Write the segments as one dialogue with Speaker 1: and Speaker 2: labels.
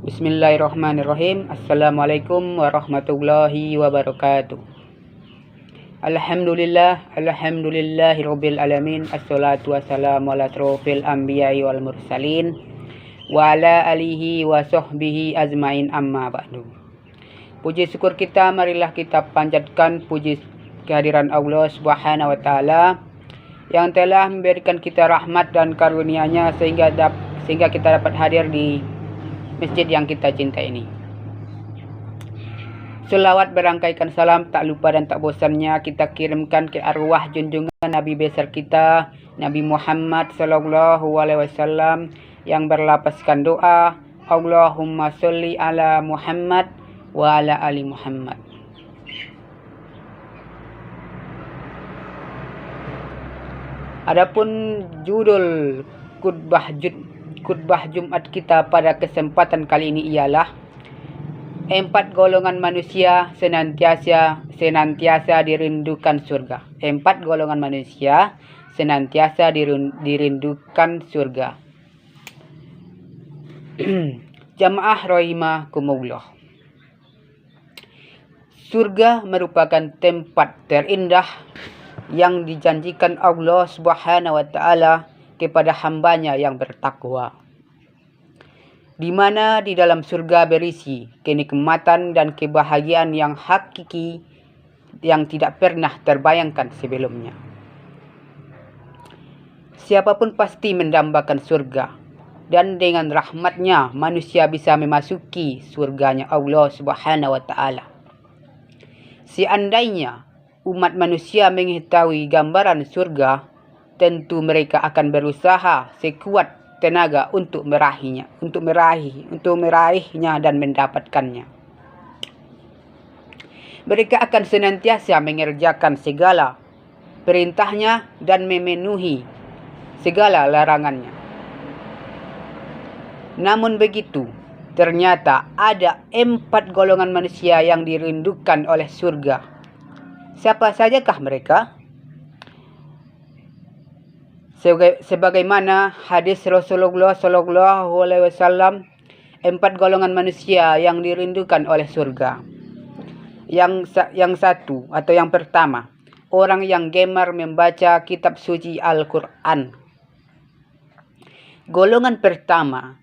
Speaker 1: Bismillahirrahmanirrahim. Assalamualaikum warahmatullahi wabarakatuh. Alhamdulillahirabbil alamin. Assalatu wassalamu ala asrofil anbiya'i wal mursalin wa ala alihi wa sahbihi azmain, amma ba'du. Puji syukur kita marilah kita panjatkan puji kehadiran Allah Subhanahu wa taala yang telah memberikan kita rahmat dan karunia-Nya sehingga kita dapat hadir di masjid yang kita cintai ini. Selawat berangkaikan salam tak lupa dan tak bosannya kita kirimkan ke arwah junjungan Nabi besar kita, Nabi Muhammad sallallahu alaihi wasallam, yang berlapaskan doa Allahumma sholli ala Muhammad wa ala ali Muhammad. Adapun judul khutbah Jumat kita pada kesempatan kali ini ialah 4 golongan manusia senantiasa dirindukan surga. 4 golongan manusia senantiasa dirindukan surga. Jamaah rahimakumullah. Surga merupakan tempat terindah yang dijanjikan Allah Subhanahu wa taala kepada hambanya yang bertakwa, di mana di dalam surga berisi kenikmatan dan kebahagiaan yang hakiki yang tidak pernah terbayangkan sebelumnya. Siapapun pasti mendambakan surga, dan dengan rahmatnya manusia bisa memasuki surganya Allah Subhanahu wa taala. Seandainya umat manusia mengetahui gambaran surga, tentu mereka akan berusaha sekuat tenaga untuk meraihnya dan mendapatkannya. Mereka akan senantiasa mengerjakan segala perintahnya dan memenuhi segala larangannya. Namun begitu, ternyata ada 4 golongan manusia yang dirindukan oleh surga. Siapa sajakah mereka? Sebagaimana hadis Rasulullah sallallahu alaihi wasallam, 4 golongan manusia yang dirindukan oleh surga. Yang pertama, orang yang gemar membaca kitab suci Al-Qur'an. Golongan pertama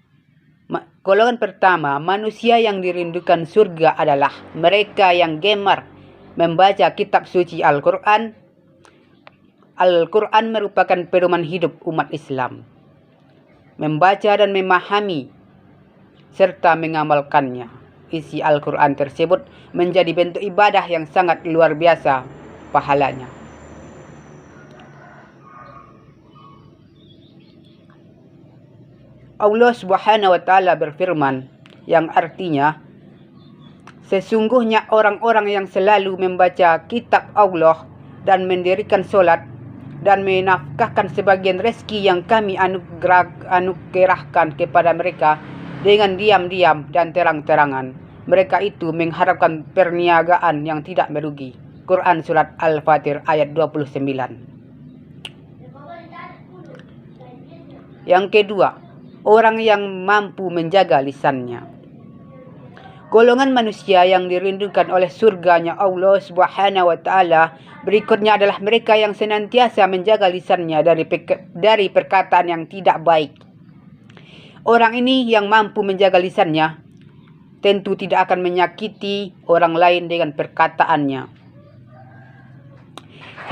Speaker 1: manusia yang dirindukan surga adalah mereka yang gemar membaca kitab suci Al-Qur'an. Al-Quran merupakan pedoman hidup umat Islam. Membaca dan memahami serta mengamalkannya. Isi Al-Quran tersebut menjadi bentuk ibadah yang sangat luar biasa pahalanya. Allah Subhanahu wa taala berfirman yang artinya, sesungguhnya orang-orang yang selalu membaca kitab Allah dan mendirikan solat dan menafkahkan sebagian rezeki yang kami anugerahkan kepada mereka dengan diam-diam dan terang-terangan, mereka itu mengharapkan perniagaan yang tidak merugi. Quran Surat Al-Fatir ayat 29. Yang kedua, orang yang mampu menjaga lisannya. Golongan manusia yang dirindukan oleh surganya Allah Subhanahu wa taala berikutnya adalah mereka yang senantiasa menjaga lisannya dari perkataan yang tidak baik. Orang ini yang mampu menjaga lisannya tentu tidak akan menyakiti orang lain dengan perkataannya.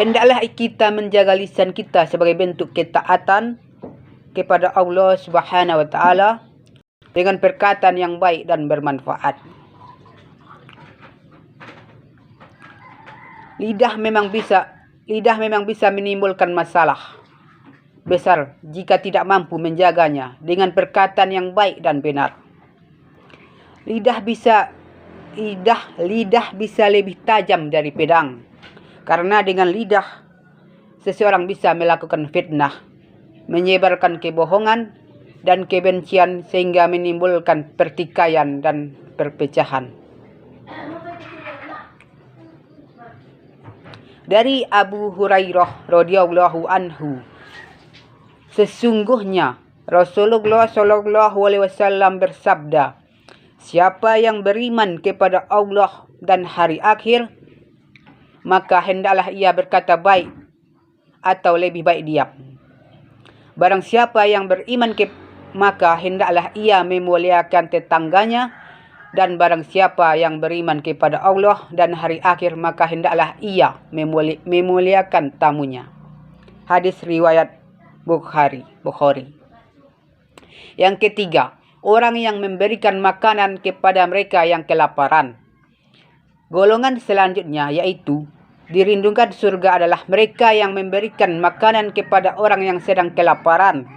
Speaker 1: Hendaklah kita menjaga lisan kita sebagai bentuk ketaatan kepada Allah Subhanahu wa taala dengan perkataan yang baik dan bermanfaat. Lidah memang bisa menimbulkan masalah besar jika tidak mampu menjaganya dengan perkataan yang baik dan benar. Lidah bisa lebih tajam dari pedang, karena dengan lidah seseorang bisa melakukan fitnah, menyebarkan kebohongan dan kebencian sehingga menimbulkan pertikaian dan perpecahan. Dari Abu Hurairah radhiyallahu anhu, sesungguhnya Rasulullah sallallahu alaihi wasallam bersabda, Siapa yang beriman kepada Allah dan hari akhir, maka hendaklah ia berkata baik atau lebih baik diam. Barang siapa yang beriman maka hendaklah ia memuliakan tetangganya, dan barang siapa yang beriman kepada Allah dan hari akhir, maka hendaklah ia memuliakan tamunya. Hadis riwayat Bukhari. Yang ketiga, orang yang memberikan makanan kepada mereka yang kelaparan. Golongan selanjutnya yaitu dirindukan surga adalah mereka yang memberikan makanan kepada orang yang sedang kelaparan.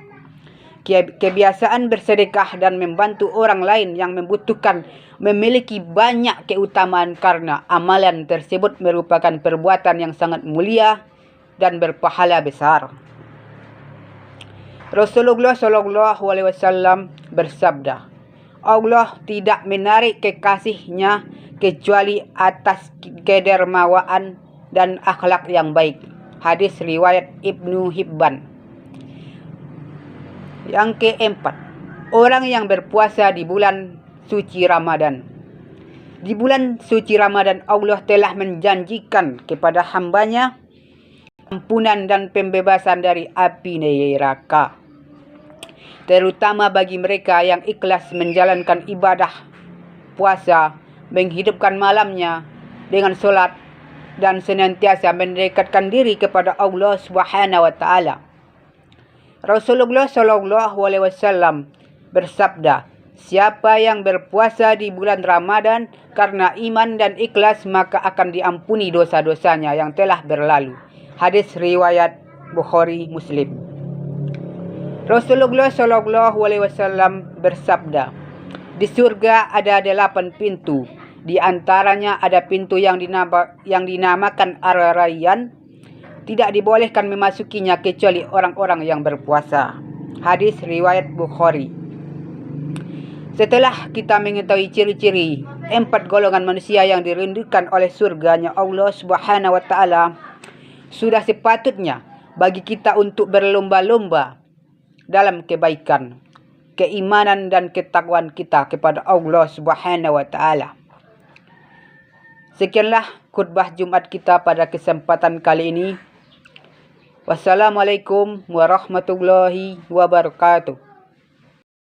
Speaker 1: Kebiasaan bersedekah dan membantu orang lain yang membutuhkan memiliki banyak keutamaan karena amalan tersebut merupakan perbuatan yang sangat mulia dan berpahala besar. Rasulullah SAW bersabda, Allah tidak menarik kekasihnya kecuali atas kedermawaan dan akhlak yang baik. Hadis riwayat Ibnu Hibban. Yang keempat, orang yang berpuasa di bulan suci Ramadan. Di bulan suci Ramadan, Allah telah menjanjikan kepada hambanya ampunan dan pembebasan dari api neraka, terutama bagi mereka yang ikhlas menjalankan ibadah puasa, menghidupkan malamnya dengan solat, dan senantiasa mendekatkan diri kepada Allah Subhanahu wa Ta'ala. Rasulullah SAW bersabda, siapa yang berpuasa di bulan Ramadan karena iman dan ikhlas, maka akan diampuni dosa-dosanya yang telah berlalu. Hadis riwayat Bukhari Muslim. Rasulullah SAW bersabda, di surga ada 8 pintu. Di antaranya ada pintu yang dinamakan Ar-Rayyan. Tidak dibolehkan memasukinya kecuali orang-orang yang berpuasa. Hadis riwayat Bukhari. Setelah kita mengetahui ciri-ciri 4 golongan manusia yang dirindukan oleh surganya Allah Subhanahu wa Ta'ala, sudah sepatutnya bagi kita untuk berlomba-lomba dalam kebaikan, keimanan dan ketakwaan kita kepada Allah Subhanahu wa Ta'ala. Sekianlah khutbah Jumat kita pada kesempatan kali ini. Wassalamualaikum warahmatullahi wabarakatuh.